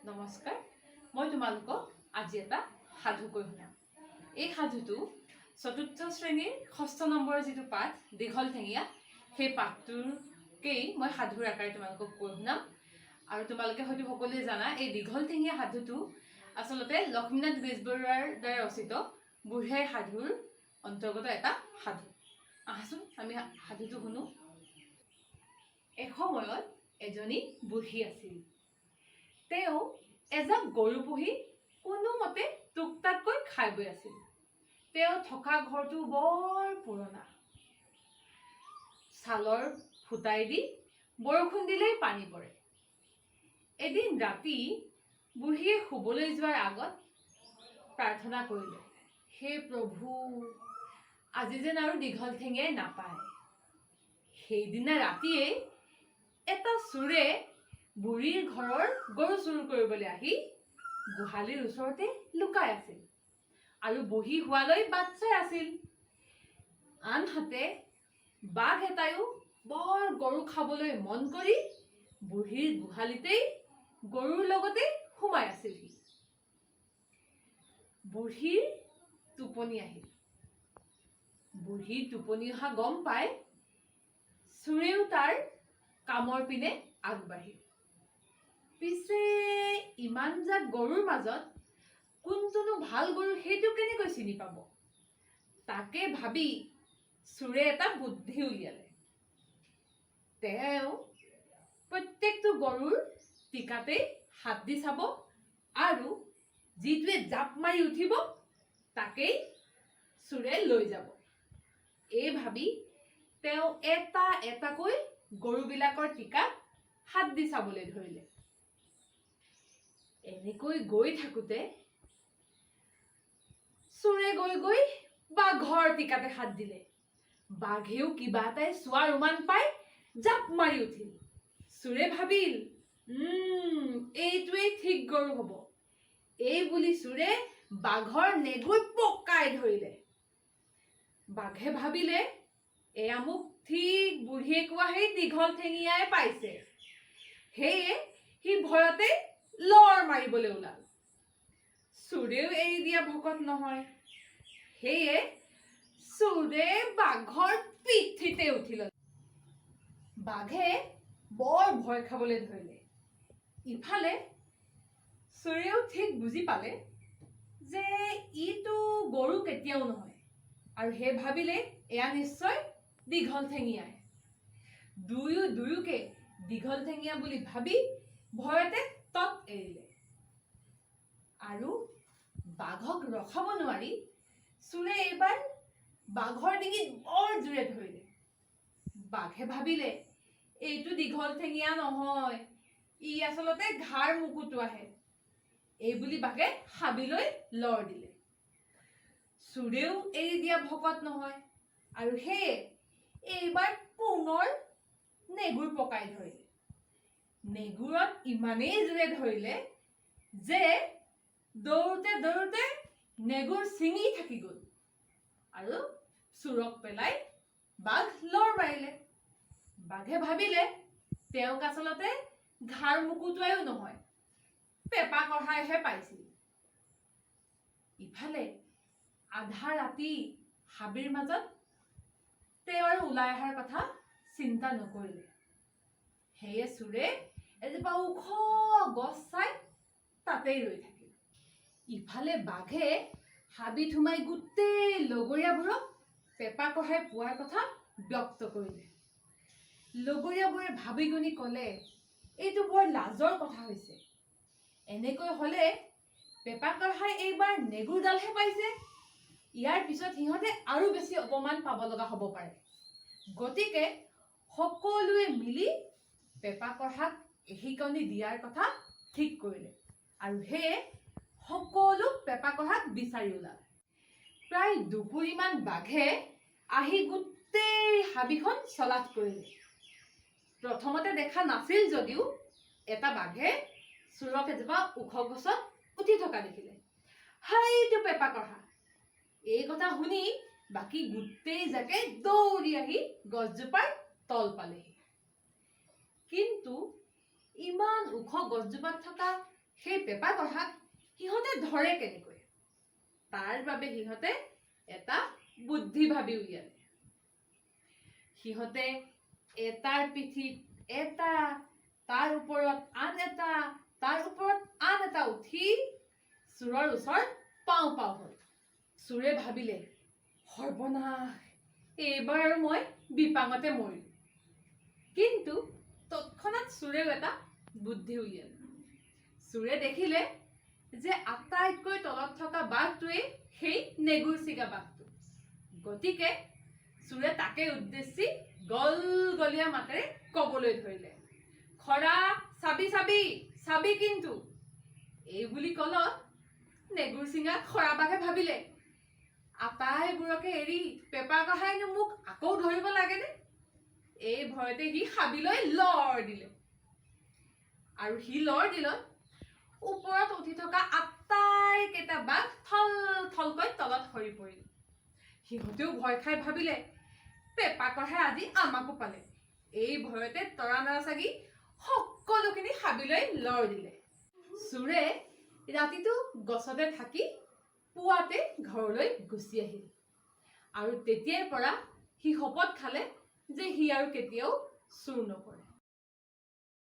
নমস্কাৰ মই তোমালোকক আজি এটা সাধু কৈ শুনাম। এই সাধুটো চতুৰ্থ শ্ৰেণীৰ ৬ষ্ঠ নম্বৰৰ যিটো পাঠ দীঘল ঠেঙীয়া সেই পাঠটোকেই মই সাধুৰ আকাৰে তোমালোকক কৈ শুনাম। আৰু তোমালোকে হয়তো সকলোৱে জানা এই দীঘল ঠেঙীয়া সাধুটো আচলতে লক্ষ্মীনাথ বেজবৰুৱাৰ দ্বাৰা ৰচিত বুঢ়ী আইৰ সাধুৰ অন্তৰ্গত এটা সাধু। আহাচোন আমি সাধুটো শুনো। এসময়ত এজনী বুঢ়ী আছিল। তেওঁ এজাক গৰু পুহি কোনোমতে টুকটাককৈ খাই বৈ আছিল। তেওঁ থকা ঘৰটো বৰ পুৰণা। ছালৰ ফুটাই দি বৰষুণ দিলেই পানী পৰে। এদিন ৰাতি বুঢ়ীয়ে শুবলৈ যোৱাৰ আগত প্ৰাৰ্থনা কৰিলে, হে প্ৰভু, আজি যেন আৰু দীঘল ঠেঙীয়াই নাপায়। সেইদিনা ৰাতিয়েই এটা চোৰে বুঢ়ীৰ ঘৰৰ গৰু চুৰ কৰিবলৈ আহি গোহালিৰ ওচৰতে লুকাই আছিল আৰু বহি হোৱালৈ বাট চাই আছিল। আনহাতে বাঘ এটাইও বৰ গৰু খাবলৈ মন কৰি বুঢ়ীৰ গোহালিতেই গৰুৰ লগতে সোমাই আছিলহি। বুঢ়ীৰ টোপনি আহিল। বুঢ়ীৰ টোপনি অহা গম পাই চোৰেও তাৰ কামৰ পিনে আগবাঢ়িল। পিছে ইমানজাক গৰুৰ মাজত কোনটোনো ভাল গৰু সেইটো কেনেকৈ চিনি পাব? তাকে ভাবি চোৰে এটা বুদ্ধি উলিয়ালে। তেওঁ প্ৰত্যেকটো গৰুৰ টিকাতেই হাত দি চাব আৰু যিটোৱে জাপ মাৰি উঠিব তাকেই চোৰে লৈ যাব। এই ভাবি তেওঁ এটা এটাকৈ গৰুবিলাকৰ টিকাত হাত দি চাবলৈ ধৰিলে। এনেকৈ গৈ থাকোতে চোৰে গৈ গৈ বাঘৰ টিকাতে হাত দিলে। বাঘেও কিবা এটাই চোৱাৰ উমান পাই জাপ মাৰি উঠিল। চোৰে ভাবিল, এইটোৱেই ঠিক গৰু হ'ব। এই বুলি চোৰে বাঘৰ নেগুৰ পকাই ধৰিলে। বাঘে ভাবিলে, এয়া মোক ঠিক বুঢ়ীয়ে কোৱা সেই দীঘল ঠেঙীয়াই পাইছে। সেয়ে সি ভয়তে লৰ মাৰিবলৈ ওলাল। চোৰেও এৰি দিয়া ভকত নহয়। সেয়ে চোৰে বাঘৰ পিঠিতে উঠি ল'লে। বাঘে বৰ ভয় খাবলৈ ধৰিলে। ইফালে চোৰেও ঠিক বুজি পালে যে ইটো গৰু কেতিয়াও নহয় আৰু সেই ভাবিলে এয়া নিশ্চয় দীঘল ঠেঙীয়াই। দুয়োকে দীঘল ঠেঙীয়া বুলি ভাবি ভয়তে তত এৰিলে। আৰু বাঘক ৰখাব নোৱাৰি চোৰে এইবাৰ বাঘৰ ডিঙিত বৰ জোৰে ধৰিলে। বাঘে ভাবিলে এইটো দীঘল ঠেঙীয়া নহয়, ই আচলতে ঘাৰ মুকুটোৱাহে। এই বুলি বাঘে হাবিলৈ লৰ দিলে। চোৰেও এৰি দিয়া ভকত নহয় আৰু সেয়ে এইবাৰ পুনৰ নেগুৰ পকাই ধৰিলে। নেগুৰত ইমানেই জোৰে ধৰিলে যে দৌৰোতে দৌৰোতে নেগুৰ ছিঙি থাকি গ'ল আৰু চোৰক পেলাই বাঘ লৰ মাৰিলে। বাঘে ভাবিলে তেওঁক আচলতে ঘাৰ মুকুটোৱাইও নহয়, পেপা কঢ়াইহে পাইছিল। ইফালে আধা ৰাতি হাবিৰ মাজত তেওঁ আৰু ওলাই অহাৰ কথা চিন্তা নকৰিলে। সেয়ে চোৰে এজোপা ওখ গছ চাই তাতেই ৰৈ থাকিল। ইফালে বাঘে হাবিত সোমাই গোটেই লগৰীয়াবোৰক পেপা কঢ়াই পোৱাৰ কথা ব্যক্ত কৰিলে। লগৰীয়াবোৰে ভাবি গুণি ক'লে, এইটো বৰ লাজৰ কথা হৈছে। এনেকৈ হ'লে পেপা কঢ়াই এইবাৰ নেগুৰডালহে পাইছে। ইয়াৰ পিছত সিহঁতে আৰু বেছি অপমান পাব লগা হ'ব পাৰে। গতিকে সকলোৱে মিলি পেপা কঢ়াক এশিকনি দিয়াৰ কথা ঠিক কৰিলে আৰু সেয়ে সকলো পেপা কঢ়াক বিচাৰি ওলালে। প্ৰায় দুকুৰিমান বাঘে আহি গোটেই হাবিখন চলাথ কৰিলে। প্ৰথমতে দেখা নাছিল যদিও এটা বাঘে চোৰক এজোপা ওখ গছত উঠি থকা দেখিলে। হাইটো পেপা কঢ়া। এই কথা শুনি বাকী গোটেই জাকে দৌৰি আহি গছজোপাৰ তল পালেহি। কিন্তু ইমান ওখ গছজোপাত থকা সেই পেপা কঢ়াক সিহঁতে ধৰে কেনেকৈ তাৰ বাবে সিহঁতে এটা বুদ্ধি ভাবি উলিয়ালে। সিহঁতে এটাৰ পিঠিত এটা, তাৰ ওপৰত আন এটা, তাৰ ওপৰত আন এটা উঠি চোৰৰ ওচৰত পাওঁ পাওঁ হ'ল। চোৰে ভাবিলে, সৰ্বনাশ, এইবাৰ আৰু মই বিপাঙতে মৰিম। কিন্তু তৎক্ষণাৎ চোৰেও এটা বুদ্ধি উলিয়ালে। চোৰে দেখিলে যে আটাইতকৈ তলত থকা বাঘটোৱেই সেই নেগুৰচিগা বাঘটো। গতিকে চোৰে তাকে উদ্দেশ্যি গলগলীয়া মাতেৰে কবলৈ ধৰিলে, খৰা, চাবি চাবি, চাবি কিন্তু। এই বুলি কলত নেগুৰচিঙা খৰা বাঘে ভাবিলে, আটাইবোৰকে এৰি পেপা কঢ়াইনো মোক আকৌ ধৰিব লাগেনে? এই ভয়তে সি হাবিলৈ লৰ দিলে। আৰু সি লৰ দিলত ওপৰত উঠি থকা আটাইকেইটা বাঘ থল থলকৈ তলত সৰি পৰিল। সিহঁতেও ভয় খাই ভাবিলে, পেপা কঢ়াই আজি আমাকো পালে। এই ভয়তে তৰা নৰা চাগি সকলোখিনি হাবিলৈ লৰ দিলে। চোৰে ৰাতিটো গছতে থাকি পুৱাতে ঘৰলৈ গুচি আহিল। আৰু তেতিয়াৰ পৰা সি শপত খালে যে সি আৰু কেতিয়াও চুৰ নকৰে।